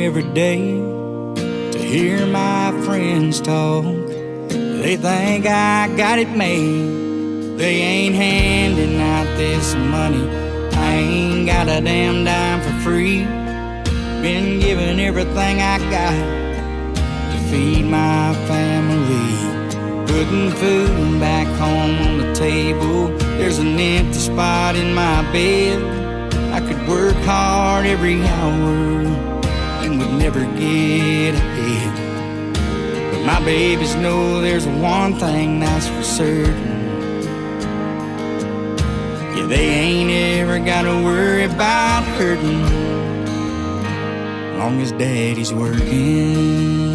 every day to hear my friends talk. They think I got it made. They ain't handing out this money. I ain't got a damn dime for free. Been giving everything I got to feed my family. Putting food back home on the table. There's an empty spot in my bed. I could work hard every hour and would never get ahead. But my babies know there's one thing that's for certain. Yeah, they ain't ever gotta worry about hurting, long as daddy's working.